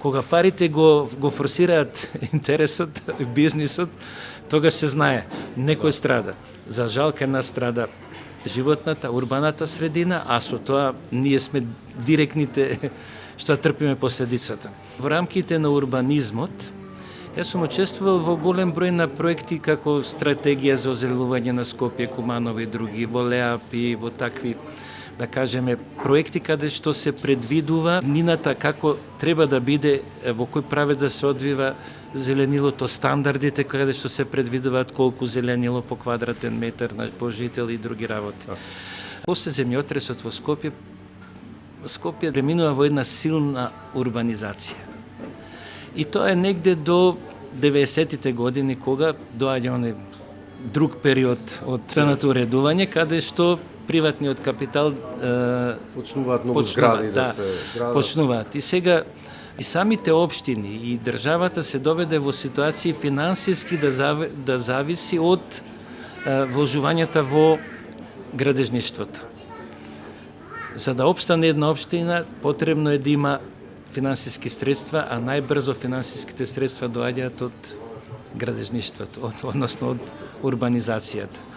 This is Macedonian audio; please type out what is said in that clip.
Кога парите го форсираат интересот, бизнисот, тогаш се знае, некој страда. За жал кај нас страда животната, урбаната средина, а со тоа ние сме директните што трпиме последицата. Во рамките на урбанизмот, јас сум учествувал во голем број на проекти како стратегија за озеленување на Скопје, Куманово и други, во ЛЕАП и во такви, да кажеме, проекти каде што се предвидува нината како треба да биде, во кој правец да се одвива зеленилото, стандардите каде што се предвидуваат колку зеленило по квадратен метар на пожител и други работи. После земјотресот во Скопје преминува во една силна урбанизација. И тоа е негде до 90-тите години, кога доаѓа оној друг период од цената уредување, каде што приватниот капитал почнуваат многу згради да се градат. Почнуваат. И сега и самите општини и државата се доведе во ситуација финансиски да зависи од вложувањата во градежништвото. За да опстане една општина, потребно е да има финансиски средства, а најбрзо финансиските средства доаѓаат од градежништвото, односно од урбанизацијата.